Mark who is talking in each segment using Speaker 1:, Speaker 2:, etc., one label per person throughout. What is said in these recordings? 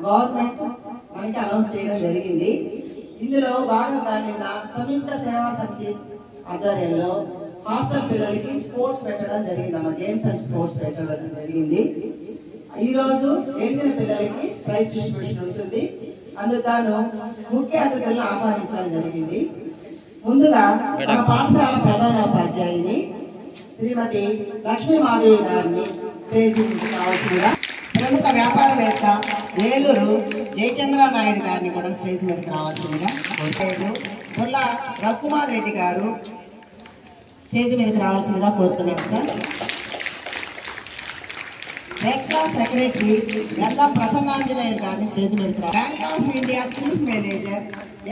Speaker 1: Government మనకి announce చేయడం జరిగింది. ఇందులో భాగంగా నిన్న సంయుక్త సేవా సమితి ఆధ్వర్యంలో హాస్టల్ పిల్లలకి స్పోర్ట్స్ పెట్టడం జరిగిందమ్మా. గేమ్స్ అండ్ స్పోర్ట్స్ పెట్టడం జరిగింది. ఈ రోజు గెలిచిన పిల్లలకి ప్రైజ్ డిస్ట్రిబ్యూషన్ ఉంటుంది. అందుకు ముఖ్య అతిథులను ఆహ్వానించడం జరిగింది. ముందుగా మన పాఠశాల ప్రధానోపాధ్యాయుని శ్రీమతి లక్ష్మీ మాధవి గారిని స్టేజ్ కావాల్సిందిగా, ప్రముఖ వ్యాపారవేత్త ఏలూరు జయచంద్ర నాయుడు గారిని కూడా స్టేజ్ మీదకి రావాల్సిందిగా కోరుతారు. పుల్ల రఘుకుమార్ రెడ్డి గారు స్టేజ్ మీదకి రావాల్సిందిగా కోరుతున్నాం సార్. రెడ్ క్రాస్ సెక్రటరీ గంధం ప్రసన్నాంజనేయులు గారిని స్టేజ్ మీదకి రావాలి. Bank of India chief manager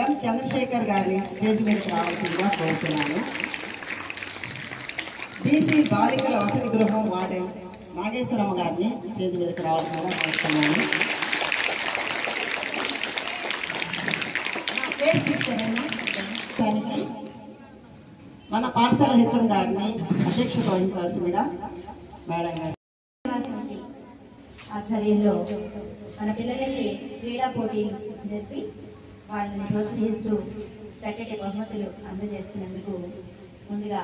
Speaker 1: M Chandrashekhar గారిని స్టేజ్ మీదకి రావాల్సిందిగా కోరుతున్నాను. బీసీ బాలికల వసతి గృహం వార్డెన్ నాగేశ్వరమ్మ గారిని స్టేజ్ మీదకి రావాల్సిందిగా కోరుతున్నాను. మన పాఠశాల హెచ్ఎం గారిని అధ్యక్షత వహించవలసిందిగా మేడం గారు.
Speaker 2: ఆధ్వర్యంలో మన పిల్లలకి క్రీడా పోటీలు జరిపి వాళ్ళని ప్రోత్సహిస్తూ చక్కటి బహుమతులు అందజేస్తున్నందుకు ముందుగా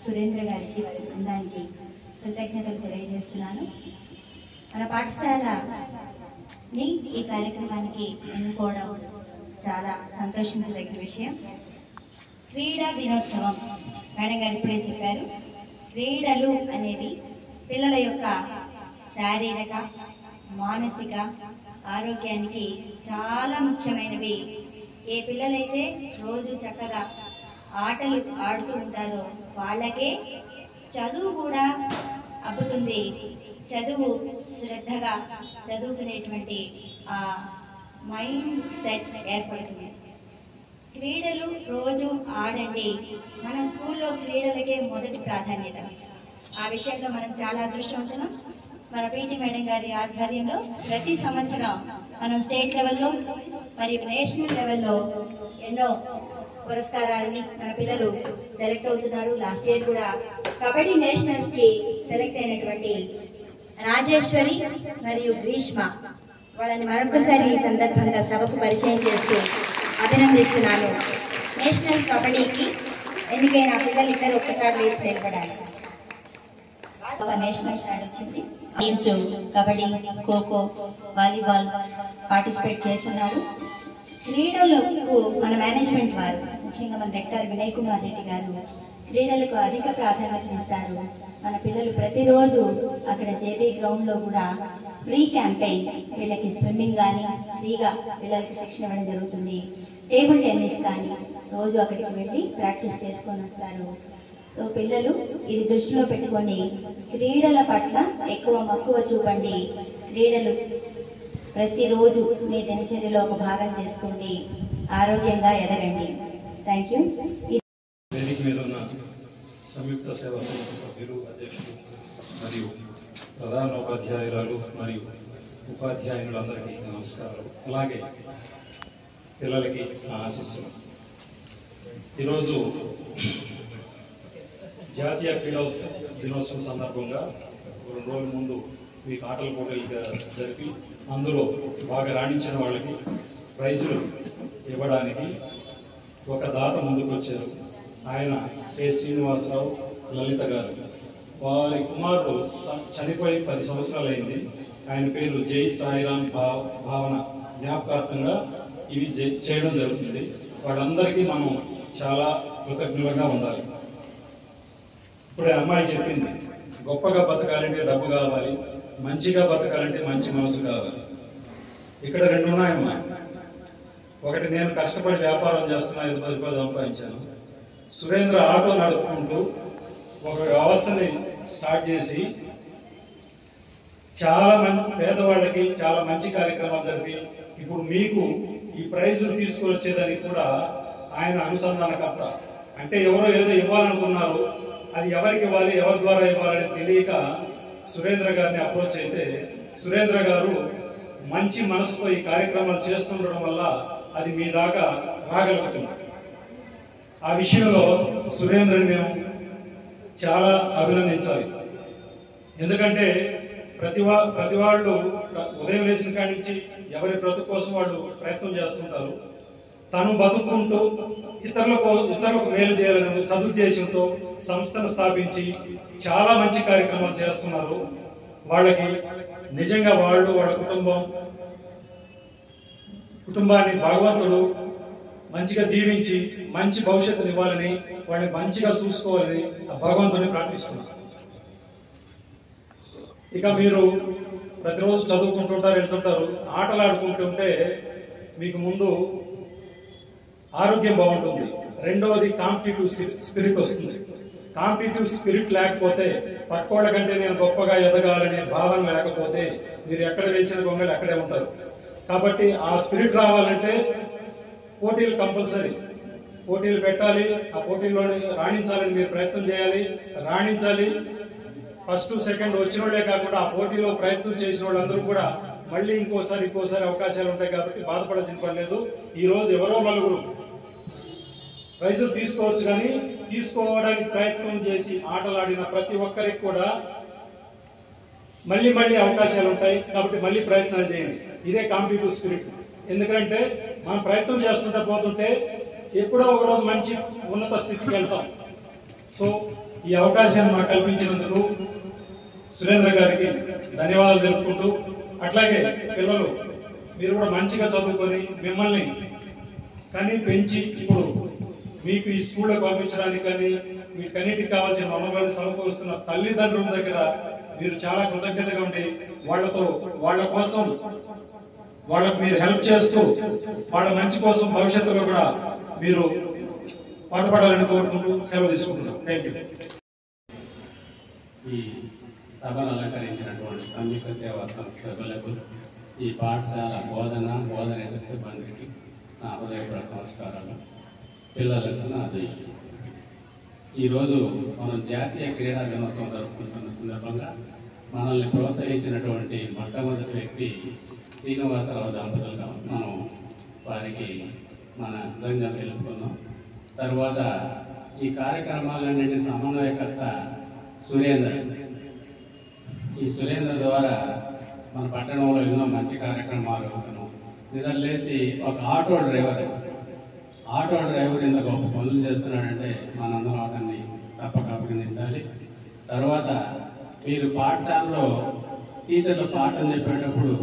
Speaker 2: సురేంద్ర గారికి వారి బృందానికి కృతజ్ఞతలు తెలియజేస్తున్నాను. మన పాఠశాలని ఈ కార్యక్రమానికి ఎన్నుకోవడం చాలా సంతోషించదగిన విషయం. క్రీడా దినోత్సవం మేడం గారు ఇప్పుడే చెప్పారు. క్రీడలు అనేది పిల్లల యొక్క శారీరక మానసిక ఆరోగ్యానికి చాలా ముఖ్యమైనవి. ఏ పిల్లలైతే రోజు చక్కగా ఆటలు ఆడుతూ ఉంటారో వాళ్ళకే చదువు కూడా అబ్బుతుంది. చదువు శ్రద్ధగా చదువుకునేటువంటి ఆ మైండ్ సెట్ ఏర్పడుతుంది. క్రీడలు రోజు ఆడండి. మన స్కూల్లో క్రీడలకే మొదటి ప్రాధాన్యత. ఆ విషయంలో మనం చాలా అదృష్టవంతులం. మన పీటీ మేడం గారి ఆధ్వర్యంలో ప్రతి సంవత్సరం మనం స్టేట్ లెవెల్లో మరియు నేషనల్ లెవెల్లో ఎన్నో పురస్కారాలని మన పిల్లలు సెలెక్ట్ అవుతున్నారు. లాస్ట్ ఇయర్ కూడా కబడ్డీ నేషనల్స్ కి సెలెక్ట్ అయినటువంటి రాజేశ్వరి మరియు గ్రీష్మ వాళ్ళని మరొకసారి ఈ సందర్భంగా సభకు పరిచయం చేస్తూ అభినందిస్తున్నాను. నేషనల్ కబడ్డీకి ఎన్నికైన పిల్లలిద్దరూ ఒక్కసారి లేచి నిలబడాలి. నేషనల్ స్టార్ట్ వచ్చింది. Games kabaddi, kho kho, volleyball participate చేస్తున్నారు. క్రీడలకు మన మేనేజ్మెంట్ వారు, ముఖ్యంగా మన డైరెక్టర్ వినయ్ కుమార్ రెడ్డి గారు క్రీడలకు అధిక ప్రాధాన్యత ఇస్తారు. మన పిల్లలు ప్రతిరోజు అక్కడ జేబీ గ్రౌండ్లో కూడా ఫ్రీ క్యాంపెయిన్, వీళ్ళకి స్విమ్మింగ్ కానీ ఫ్రీగా పిల్లలకి శిక్షణ ఇవ్వడం జరుగుతుంది. టేబుల్ టెన్నిస్ కానీ రోజు అక్కడికి వెళ్ళి ప్రాక్టీస్ చేసుకొని వస్తారు. సో పిల్లలు ఇది దృష్టిలో పెట్టుకొని క్రీడల పట్ల ఎక్కువ మక్కువ చూపండి. క్రీడలు ప్రతిరోజు మీ దినచర్యలో ఒక భాగం చేసుకోండి. ఆరోగ్యంగా ఎదగండి. Thank you.
Speaker 3: వేదిక మీద ఉన్న సంయుక్త సేవా సంస్థ సభ్యులు, అధ్యక్షులు మరియు ప్రధానోపాధ్యాయురాలు మరియు ఉపాధ్యాయులందరికీ నమస్కారం. అలాగే పిల్లలకి ఆశీస్సులు. ఈరోజు జాతీయ క్రీడా దినోత్సవం సందర్భంగా 2 రోజుల ముందు మీకు ఆటల పోటీలుగా జరిపి అందులో బాగా రాణించిన వాళ్ళకి ప్రైజులు ఇవ్వడానికి ఒక దాత ముందుకు వచ్చారు. ఆయన కె శ్రీనివాసరావు లలిత గారు. వారి కుమారుడు చనిపోయి 10 సంవత్సరాలు అయింది. ఆయన పేరు జై సాయిరామ్ భావన జ్ఞాపకార్థంగా ఇవి చేయడం జరుగుతుంది. వాళ్ళందరికీ మనం చాలా కృతజ్ఞులుగా ఉండాలి. ఇప్పుడే అమ్మాయి చెప్పింది, గొప్పగా బతకాలంటే డబ్బు కావాలి, మంచిగా బతకాలంటే మంచి మనసు కావాలి. ఇక్కడ 2 ఉన్నాయమ్మా. ఒకటి, నేను కష్టపడి వ్యాపారం చేస్తున్నా, 10 రూపాయలు సంపాదించాను. సురేంద్ర ఆటో నడుపుకుంటూ ఒక వ్యవస్థని స్టార్ట్ చేసి చాలా మంది పేదవాళ్ళకి చాలా మంచి కార్యక్రమాలు జరిపి ఇప్పుడు మీకు ఈ ప్రైజులు తీసుకొచ్చేదానికి కూడా ఆయన అనుసంధానకర్త. అంటే ఎవరో ఏదో ఇవ్వాలనుకున్నారు, అది ఎవరికి ఇవ్వాలి, ఎవరి ద్వారా ఇవ్వాలని తెలియక సురేంద్ర గారిని అప్రోచ్ అయితే సురేంద్ర గారు మంచి మనసుతో ఈ కార్యక్రమాలు చేస్తుండడం వల్ల అది మీ దాకా రాగలుగుతుంది. ఆ విషయంలో సురేంద్రని మేము చాలా అభినందించాలి. ఎందుకంటే ప్రతి వాళ్ళు ఉదయం లేచిన కాడి నుంచి ఎవరి బ్రతుకు కోసం వాళ్ళు ప్రయత్నం చేస్తుంటారు. తను బతుకుంటూ ఇతరులకు మేలు చేయాలనే సదుద్దేశంతో సంస్థను స్థాపించి చాలా మంచి కార్యక్రమాలు చేస్తున్నారు. వాళ్ళకి నిజంగా వాళ్ళ కుటుంబాన్ని భగవంతుడు మంచిగా దీవించి మంచి భవిష్యత్తుని ఇవ్వాలని, వాళ్ళని మంచిగా చూసుకోవాలని భగవంతుని ప్రార్థిస్తున్నారు. ఇక మీరు ప్రతిరోజు చదువుకుంటుంటారు, వెళ్తుంటారు, ఆటలు ఆడుకుంటుంటే మీకు ముందు ఆరోగ్యం బాగుంటుంది. రెండవది కాంపిటేటివ్ స్పిరిట్ వస్తుంది. కాంపిటేటివ్ స్పిరిట్ లేకపోతే, పక్కోళ్ళ కంటే నేను గొప్పగా ఎదగాలనే భావన లేకపోతే మీరు ఎక్కడ వేసిన గొంగళి అక్కడే ఉంటారు. కాబట్టి ఆ స్పిరిట్ రావాలంటే పోటీలు కంపల్సరీ. పోటీలు పెట్టాలి, ఆ పోటీల్లో రాణించాలని మీరు ప్రయత్నం చేయాలి, రాణించాలి. ఫస్ట్ సెకండ్ వచ్చిన వాళ్ళే కాకుండా ఆ పోటీలో ప్రయత్నం చేసిన వాళ్ళందరూ కూడా మళ్ళీ ఇంకోసారి అవకాశాలు ఉంటాయి. కాబట్టి బాధపడాల్సిన పని లేదు. ఈ రోజు ఎవరో నలుగురు ప్రైజులు తీసుకోవచ్చు, కానీ తీసుకోవడానికి ప్రయత్నం చేసి ఆటలాడిన ప్రతి ఒక్కరికి కూడా మళ్ళీ అవకాశాలు ఉంటాయి. కాబట్టి మళ్ళీ ప్రయత్నాలు చేయండి. ఇదే కాంపిటేటివ్ స్పిరిట్. ఎందుకంటే మనం ప్రయత్నం చేస్తుంటే పోతుంటే ఎప్పుడో ఒక రోజు మంచి ఉన్నత స్థితికి వెళ్తాం. సో ఈ అవకాశాన్ని మాకు కల్పించినందుకు సురేంద్ర గారికి ధన్యవాదాలు తెలుపుకుంటూ, అట్లాగే పిల్లలు మీరు కూడా మంచిగా చదువుకొని మిమ్మల్ని కానీ పెంచి ఇప్పుడు మీకు ఈ స్కూల్లో పంపించడానికి కానీ వీటన్నిటికి కావాల్సిన వనరులను సమకూరుస్తున్న తల్లిదండ్రుల దగ్గర మీరు చాలా కృతజ్ఞతగా ఉండి వాళ్ళ కోసం వాళ్ళకు మీరు హెల్ప్ చేస్తూ వాళ్ళ మంచి కోసం భవిష్యత్తులో కూడా మీరు పాటుపడాలని కోరుకుంటూ సెలవు తీసుకుంటున్నాం. Thank you.
Speaker 4: ఈ సభను అలంకరించినటువంటి సంయుక్త సేవా సంస్థ సభ్యులకు, ఈ పాఠశాల బోధనేతర సిబ్బందికి నా హృదయపూర్వక నమస్కారాలు. పిల్లలకు నా దృష్టి. ఈరోజు మనం జాతీయ క్రీడా దినోత్సవం జరుపుకుంటున్న సందర్భంగా మనల్ని ప్రోత్సహించినటువంటి మొట్టమొదటి వ్యక్తి శ్రీనివాసరావు దంపతులుగా మనం వారికి మన కృతజ్ఞతలు తెలుపుకున్నాం. తర్వాత ఈ కార్యక్రమాలన్నింటి సమన్వయకర్త సురేంద్ర. ఈ సురేంద్ర ద్వారా మన పట్టణంలో ఎన్నో మంచి కార్యక్రమాలు అవుతున్నాం. నిద్రలేసి ఒక ఆటో డ్రైవర్ ఇంత గొప్ప పనులు చేస్తున్నాడంటే మనందరం అతన్ని తప్పక అభినందించాలి. తర్వాత మీరు పాఠశాలలో టీచర్లు పాఠం చెప్పేటప్పుడు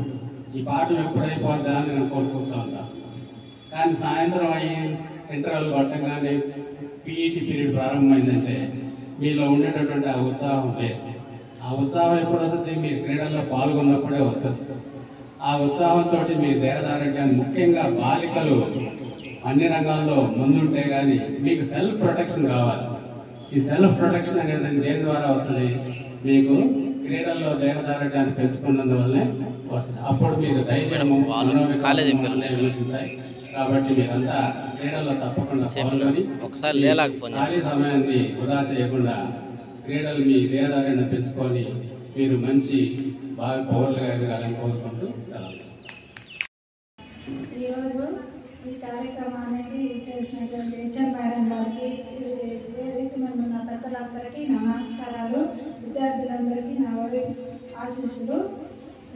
Speaker 4: ఈ పాఠం ఎప్పుడైపోద్దా అని నేను కోరుకుంటూ ఉంటాను. కానీ సాయంత్రం అయ్యి ఇంటర్వెల్ కొట్టంగానే పీఈటీ పీరియడ్ ప్రారంభమైందంటే మీలో ఉండేటటువంటి ఆ ఉత్సాహం లేదు. ఆ ఉత్సాహం ఎప్పుడు వస్తుంది? మీరు క్రీడల్లో పాల్గొన్నప్పుడే వస్తుంది. ఆ ఉత్సాహంతో మీ దేహదారోగ్యాన్ని, ముఖ్యంగా బాలికలు అన్ని రంగాల్లో ముందుంటే కానీ మీకు సెల్ఫ్ ప్రొటెక్షన్ కావాలి. ఈ సెల్ఫ్ ప్రొటెక్షన్ అనేది దేని ద్వారా వస్తుంది? మీకు క్రీడల్లో దేహదారోగ్యాన్ని పెంచుకున్నందువల్లనే వస్తుంది. అప్పుడు మీరు ధైర్యము, మనోవికాసాలు. కాబట్టి మీరంతా క్రీడల్లో తప్పకుండా పాల్గొని ఖాళీ సమయాన్ని వృధా చేయకుండా క్రీడలు మీ దేహదార్యాన్ని పెంచుకొని మీరు మంచి బాగా పౌరులుగా ఎదగాలని కోరుకుంటూ సెలవు.
Speaker 5: ఈరోజు ఈ కార్యక్రమానికి చేసినటువంటి హెచ్ఎం మేడం గారికి, వేదిక మీద ఉన్న పెద్దలందరికీ నా నమస్కారాలు, విద్యార్థులందరికీ నా ఆశీస్సులు.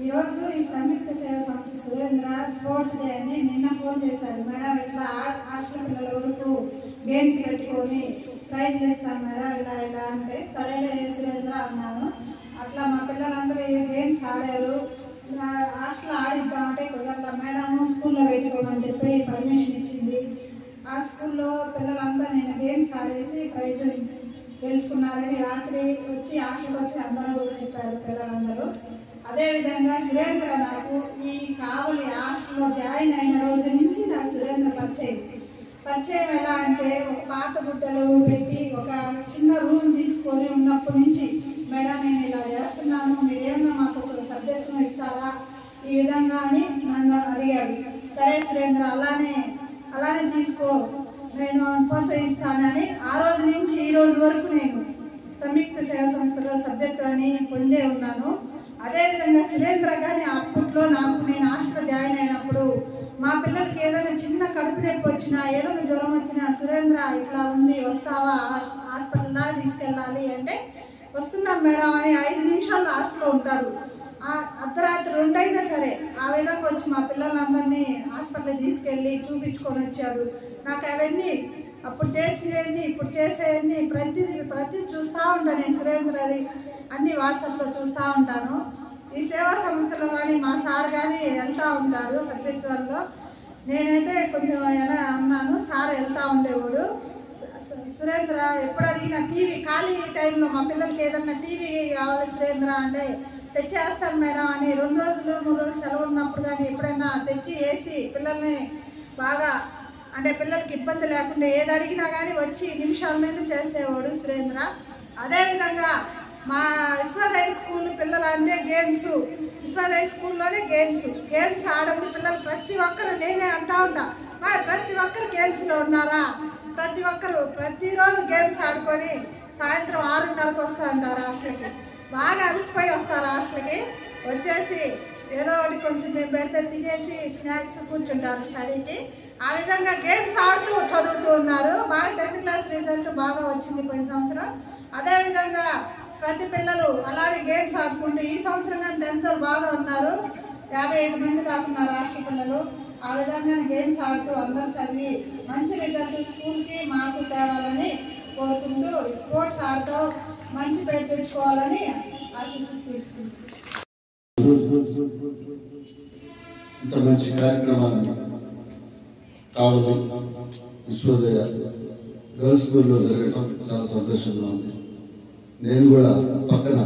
Speaker 5: ఈరోజు ఈ సంయుక్త సేవా సంస్థ సురేంద్ర స్పోర్ట్స్ డే అని నిన్న ఫోన్ చేశారు. మేడం ఇట్లా హాస్టల్ పిల్లల వరకు గేమ్స్ పెట్టుకొని ప్రైజ్ చేస్తాను మేడం ఇలా అంటే, సరేలే సురేంద్ర అన్నాను. అట్లా మా పిల్లలందరూ గేమ్స్ ఆడారు. హాస్టల్ ఆడిద్దామంటే కుదరలా, మేడం స్కూల్లో పెట్టుకోమని చెప్పి పర్మిషన్ ఇచ్చింది. ఆ స్కూల్లో పిల్లలంతా నేను గేమ్స్ ఆడేసి ప్రైజ్ గెలుచుకున్నారని రాత్రి వచ్చి హాస్టల్కి వచ్చి అందరూ చెప్పారు పిల్లలందరూ. అదేవిధంగా సురేంద్ర నాకు ఈ కావలి హాస్టల్లో జాయిన్ అయిన రోజు నుంచి నాకు సురేంద్ర పరిచయం ఎలా అంటే, ఒక పాత గుడ్డలు పెట్టి ఒక చిన్న రూమ్ తీసుకొని ఉన్నప్పటి నుంచి, మేడం నేను ఇలా చేస్తున్నాను, మీరేమన్నా మాకు ఒక సబ్జెక్టును ఇస్తారా ఈ విధంగా అని నన్ను అడిగాడు. సరే సురేంద్ర అలానే తీసుకో, నేను ప్రోత్సహిస్తానని ఆ రోజు నుంచి ఈ రోజు వరకు నేను సంయుక్త సేవా సంస్థలో సభ్యత్వాన్ని పొందే ఉన్నాను. అదేవిధంగా సురేంద్ర కానీ అప్పట్లో నేను హాస్టల్ జాయిన్ అయినప్పుడు మా పిల్లలకి ఏదైనా చిన్న కడుపు నొప్పి వచ్చినా, ఏదైనా జ్వరం వచ్చినా, సురేంద్ర ఇట్లా ఉంది వస్తావా హాస్పిటల్ దాకా తీసుకెళ్ళాలి అంటే వస్తున్నాను మేడం అని 5 నిమిషాల్లో హాస్టల్లో ఉంటారు. అర్ధరాత్రి 2 అయినా సరే ఆ విధంగా వచ్చి మా పిల్లలందరినీ హాస్పిటల్కి తీసుకెళ్ళి చూపించుకొని వచ్చారు. నాకు అవన్నీ అప్పుడు చేసేవన్నీ ఇప్పుడు చేసేవన్నీ ప్రతి చూస్తూ ఉంటాను. నేను సురేంద్రది అన్ని వాట్సాప్లో చూస్తూ ఉంటాను. ఈ సేవా సంస్థలో కానీ మా సార్ కానీ వెళ్తూ ఉంటారు సభ్యత్వంలో. నేనైతే కొంచెం ఎలా అన్నాను, సార్ వెళ్తూ ఉండేవాడు. సురేంద్ర ఎప్పుడు అడిగినా టీవీ ఖాళీ టైంలో మా పిల్లలకి ఏదన్నా టీవీ కావాలి సురేంద్ర అంటే తెచ్చేస్తాను మేడం అని 2 రోజులు 3 రోజులు సెలవు ఉన్నప్పుడు కానీ ఎప్పుడైనా తెచ్చి వేసి పిల్లల్ని బాగా అంటే పిల్లలకి ఇబ్బంది లేకుండా ఏది అడిగినా కానీ వచ్చి నిమిషాల మీద చేసేవాడు సురేంద్ర. అదేవిధంగా మా విశ్వోదయ స్కూల్ పిల్లలు అంటే గేమ్స్, విశ్వోదయ స్కూల్లోనే గేమ్స్ ఆడప్పుడు పిల్లలు ప్రతి ఒక్కరు నేనే అంటా ఉంటా, ప్రతి ఒక్కరు గేమ్స్లో ఉన్నారా, ప్రతి ఒక్కరు ప్రతిరోజు గేమ్స్ ఆడుకొని సాయంత్రం 6:30కి వస్తూ ఉంటారు హాస్టల్కి. బాగా అలసిపోయి వస్తారు హాస్టల్కి. వచ్చేసి ఏదో ఒకటి కొంచెం మేము పెడితే తినేసి స్నాక్స్ కూర్చుంటారు స్టడీకి. ఆ విధంగా గేమ్స్ ఆడుతూ చదువుతూ ఉన్నారు. బాగా 10th క్లాస్ రిజల్ట్ బాగా వచ్చింది పోయిన సంవత్సరం. అదేవిధంగా ప్రతి పిల్లలు అలాగే గేమ్స్ ఆడుకుంటూ ఈ సంవత్సరం కానీ 10th బాగా ఉన్నారు. 55 మంది దాకా ఉన్నారు హాస్టల్ పిల్లలు. ఆ విధంగా గేమ్స్ ఆడుతూ అందరూ చదివి మంచి రిజల్ట్ స్కూల్కి మాకు తేవాలని కోరుకుంటూ స్పోర్ట్స్ ఆడుతూ మంచి పేరు తెచ్చుకోవాలని ఆశీస్సులు తీసుకుంటున్నాను.
Speaker 6: ఇంత మంచి కార్యక్రమాన్ని కావాలి విశ్వోదయ గర్ల్స్ స్కూల్లో జరగడం చాలా సంతోషంగా ఉంది. నేను కూడా పక్కన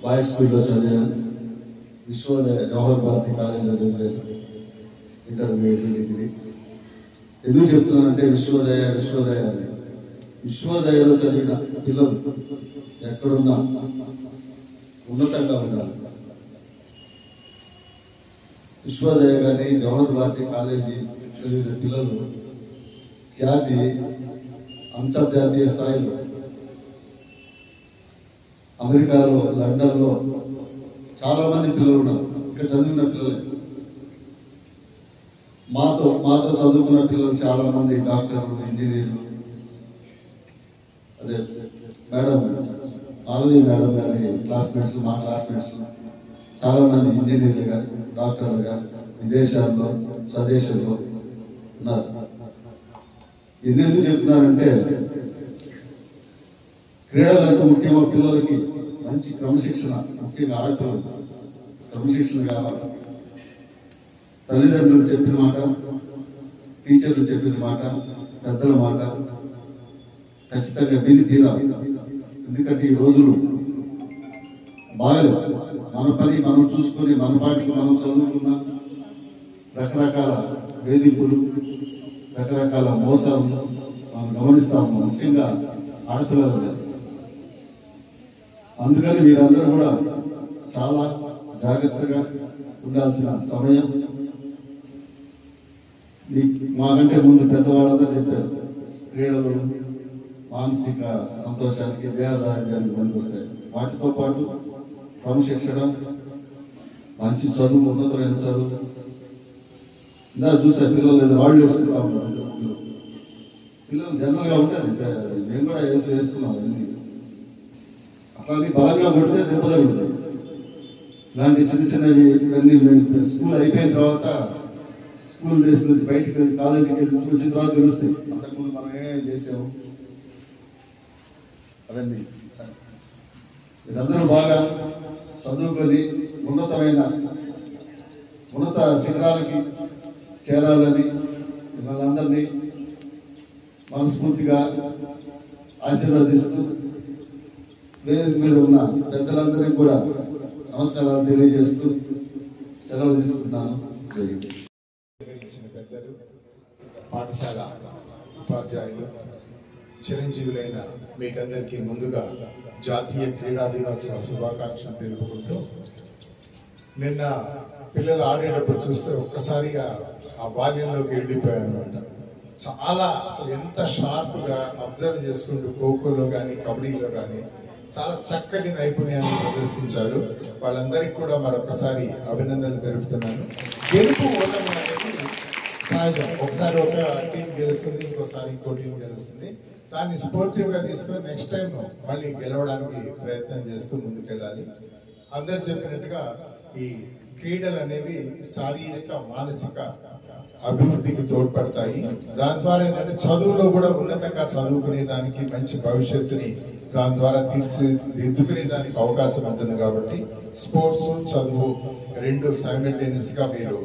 Speaker 6: బాయ్స్ స్కూల్లో చదివాను. విశ్వోదయ జవహర్ భారతి కాలేజీలో చదివాను ఇంటర్మీడియట్ డిగ్రీ. ఎందుకు చెప్తున్నానంటే విశ్వోదయ అని విశ్వోదయలో చదివిన పిల్లలు ఎక్కడున్నా ఉన్నతంగా ఉండాలి. విశ్వోదయ కానీ జవహర్ భారతి కాలేజీ చదివిన పిల్లలు ఖ్యాతి అంతర్జాతీయ స్థాయిలో అమెరికాలో లండన్లో చాలా మంది పిల్లలు ఉన్నారు. ఇక్కడ చదివిన పిల్లలు మాతో చదువుకున్న పిల్లలు చాలా మంది డాక్టర్లు, ఇంజనీర్లు. అదే మేడం మాధవి మేడం గారి క్లాస్మేట్స్, మా క్లాస్మేట్స్ చాలా మంది ఇంజనీర్లుగా, డాక్టర్లుగా విదేశాల్లో స్వదేశంలో ఉన్నారు. ఎందుకు చెప్తున్నారంటే క్రీడలకు ముఖ్యంగా పిల్లలకి మంచి క్రమశిక్షణ, ముఖ్యంగా ఆడపిల్లలు క్రమశిక్షణ కావాలి. తల్లిదండ్రులు చెప్పిన మాట, టీచర్లు చెప్పిన మాట, పెద్దల మాట ఖచ్చితంగా విని తీరాలి. ఎందుకంటే ఈ రోజులు బాగా మన పని మనం చూసుకొని మన పాటికి మనం చదువుకున్న రకరకాల వేధింపులు, రకరకాల మోసాలు మనం గమనిస్తాము, ముఖ్యంగా ఆడపిల్లలు. అందుకని మీరందరూ కూడా చాలా జాగ్రత్తగా ఉండాల్సిన సమయం. మాకంటే ముందు పెద్దవాళ్ళందరూ చెప్పారు, క్రీడలు మానసిక సంతోషానికి, దేహదార్యానికి పనికొస్తాయి. వాటితో పాటు క్రమశిక్షణ, మంచి చదువు, ఉన్నతమైన చదువు. ఇందా చూసే పిల్లలు వాళ్ళు వేసుకుంటా ఉంటారు. పిల్లలు జనరల్గా ఉంటుంది, మేము కూడా వేసుకున్నాం. అట్లాంటి బలంగా కొడితే దెబ్బతగుతుంది. ఇలాంటి చిన్నవి ఇవన్నీ స్కూల్ అయిపోయిన తర్వాత, స్కూల్ డేస్ నుంచి బయటికి కాలేజీకి వెళ్ళి వచ్చిన తర్వాత తెలుస్తాయి అంతకుముందు మనం ఏమేమి చేసాము అవన్నీ. మీరందరూ బాగా చదువుకొని ఉన్నత శిఖరాలకి చేరాలని మిమ్మల్ని అందరినీ మనస్ఫూర్తిగా ఆశీర్వదిస్తూ వేదిక మీద ఉన్న పెద్దలందరికీ కూడా నమస్కారాలు తెలియజేస్తూ సెలవు తీసుకుంటున్నాను.
Speaker 7: పెద్దలు, పాఠశాల ఉపాధ్యాయులు, చిరంజీవులైన మీకందరికీ ముందుగా జాతీయ క్రీడా దినోత్సవ శుభాకాంక్షలు తెలుపుకుంటూ, నిన్న పిల్లలు ఆడేటప్పుడు చూస్తే ఒక్కసారిగా ఆ బాల్యంలోకి వెళ్ళిపోయారు అనమాట. చాలా అసలు ఎంత షార్ప్గా అబ్జర్వ్ చేసుకుంటూ ఖోఖోలో కానీ కబడ్డీలో కానీ చాలా చక్కటి నైపుణ్యాన్ని ప్రదర్శించారు. వాళ్ళందరికీ కూడా మరొకసారి అభినందనలు తెలుపుతున్నాను. గెలుపు ఓటమి అనేది సహజం. ఒకసారి ఒక టీం గెలుస్తుంది, ఇంకోసారి ఇంకో టీం గెలుస్తుంది. దాన్ని స్పోర్టివ్గా తీసుకొని నెక్స్ట్ టైం మళ్ళీ గెలవడానికి ప్రయత్నం చేస్తూ ముందుకెళ్ళాలి. అందరు చెప్పినట్టుగా ఈ క్రీడలు అనేవి శారీరక మానసిక అభివృద్ధికి తోడ్పడతాయి. దాని ద్వారా ఏంటంటే చదువులో కూడా ఉన్నతంగా చదువుకునే దానికి మంచి భవిష్యత్తుని దాని ద్వారా తీర్చిదిద్దుకునే దానికి అవకాశం ఉంటుంది. కాబట్టి స్పోర్ట్స్ చదువు రెండు సైమల్టేనియస్ గా మీరు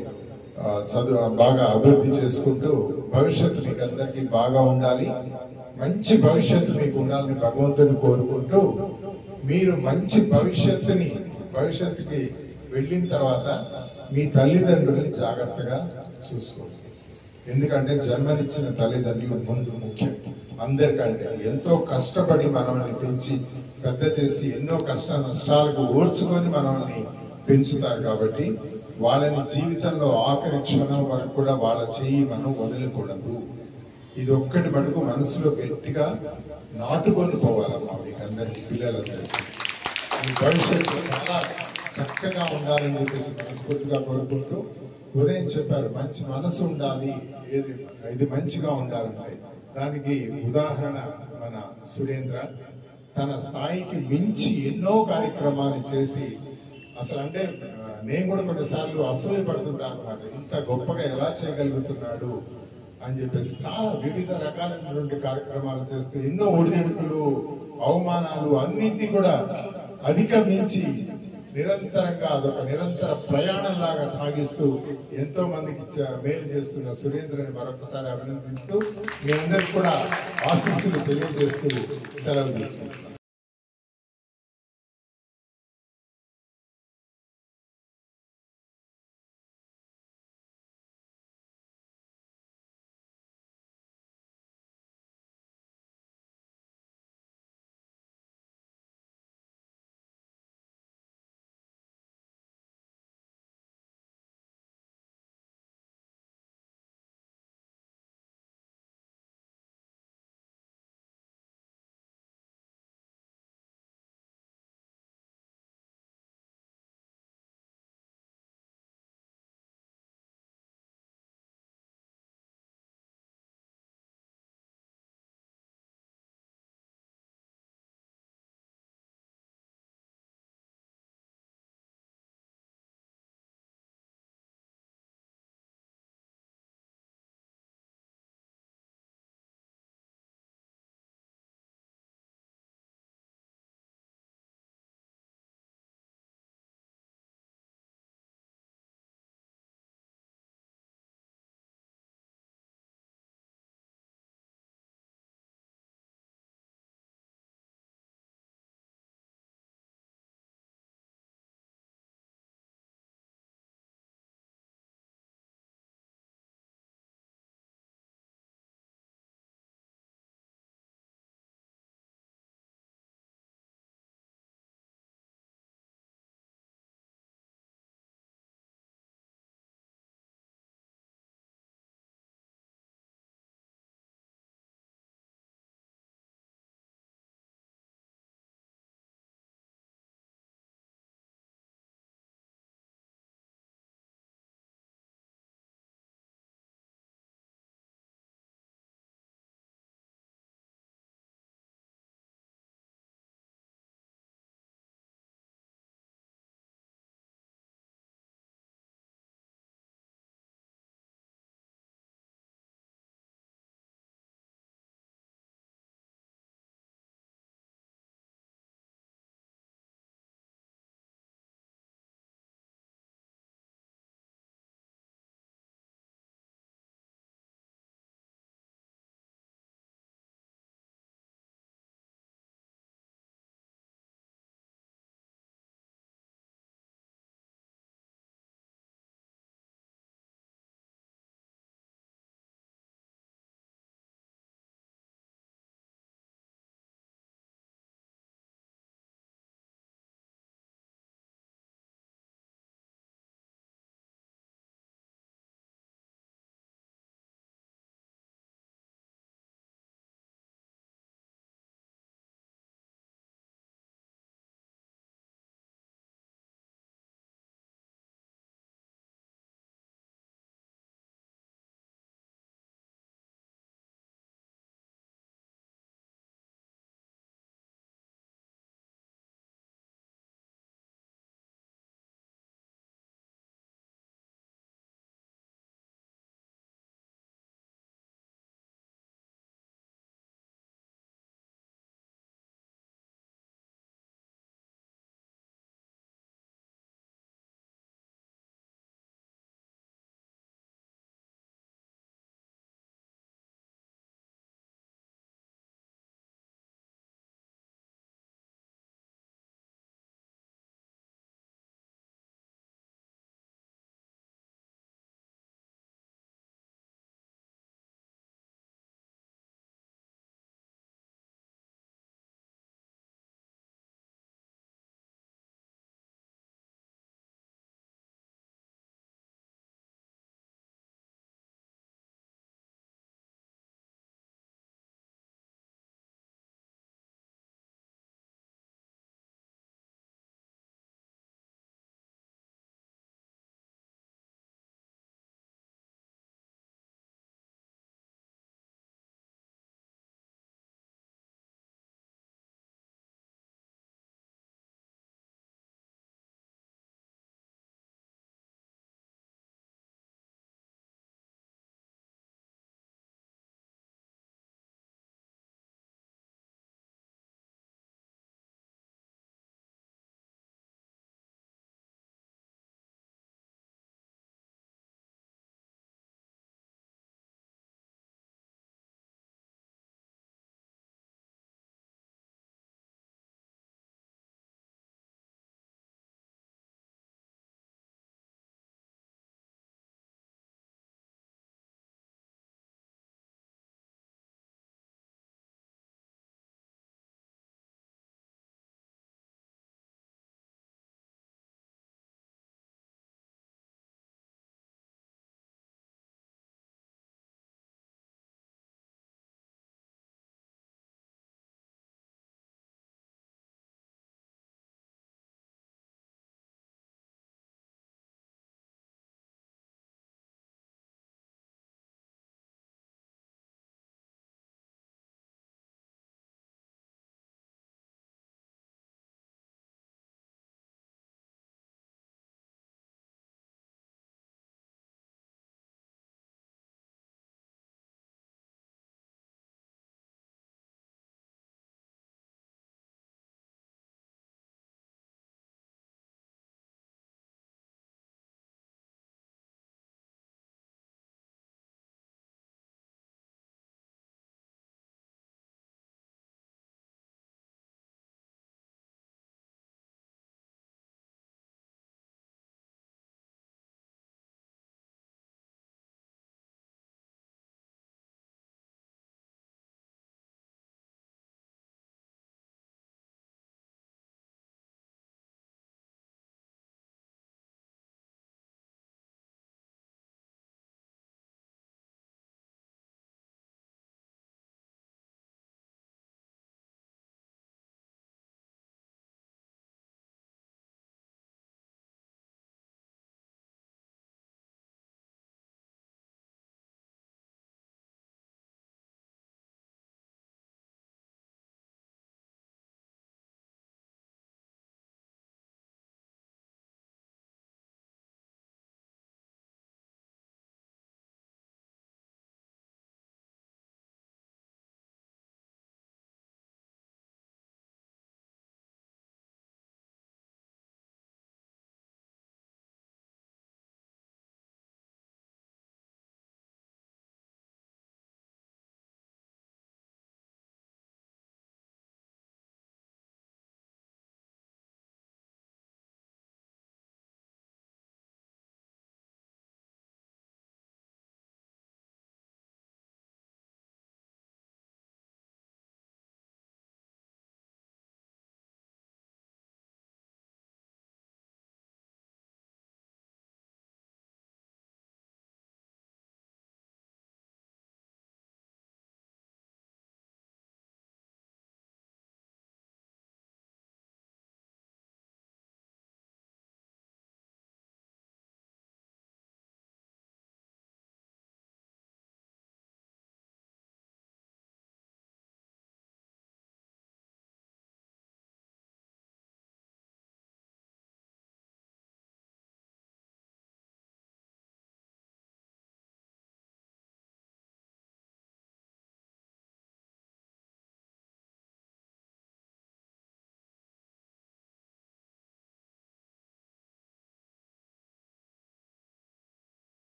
Speaker 7: చదువు బాగా అభివృద్ధి చేసుకుంటూ భవిష్యత్తు మీకు అందరికీ బాగా ఉండాలి, మంచి భవిష్యత్తు మీకు ఉండాలని భగవంతుని కోరుకుంటూ మీరు మంచి భవిష్యత్తుకి వెళ్ళిన తర్వాత మీ తల్లిదండ్రుల్ని జాగ్రత్తగా చూసుకోండి. ఎందుకంటే జన్మనిచ్చిన తల్లిదండ్రులు ముందు ముఖ్యం. అందరికంటే ఎంతో కష్టపడి మనల్ని పెంచి పెద్ద చేసి ఎన్నో కష్ట నష్టాలకు ఓర్చుకొని మనల్ని పెంచుతారు. కాబట్టి వాళ్ళని జీవితంలో ఆఖరి క్షణం వరకు కూడా వాళ్ళ చేయి మనం వదలకూడదు. ఇది ఒక్కటి మటుకు మనసులో గట్టిగా నాటుకొని పోవాలమ్మా మీకందరికి, పిల్లలందరికీ. మీ భవిష్యత్తు చాలా చక్కగా ఉండాలని చెప్పేసి మనస్ఫూర్తిగా కోరుకుంటూ ఉదయం చెప్పారు మంచి మనసు ఉండాలి, ఇది మంచిగా ఉండాలంటే దానికి ఉదాహరణ మన సురేంద్ర తన స్థాయికి మించి ఎన్నో కార్యక్రమాలు చేసి అసలు అంటే నేను కూడా కొన్నిసార్లు అసూయపడుతుంటాను అన్నమాట. ఇంత గొప్పగా ఎలా చేయగలుగుతున్నాడు అని చెప్పేసి చాలా వివిధ రకాలైనటువంటి కార్యక్రమాలు చేస్తూ ఎన్నో ఒడిదుడుకులు అవమానాలు అన్నింటినీ కూడా అధిగమించి నిరంతరంగా అదొక నిరంతర ప్రయాణం లాగా సాగిస్తూ ఎంతో మందికి మేలు చేస్తున్న సురేంద్రని మరొకసారి అభినందిస్తూ మీ అందరికి కూడా ఆశీస్సులు తెలియజేస్తూ సెలవు తీసుకుంటాం.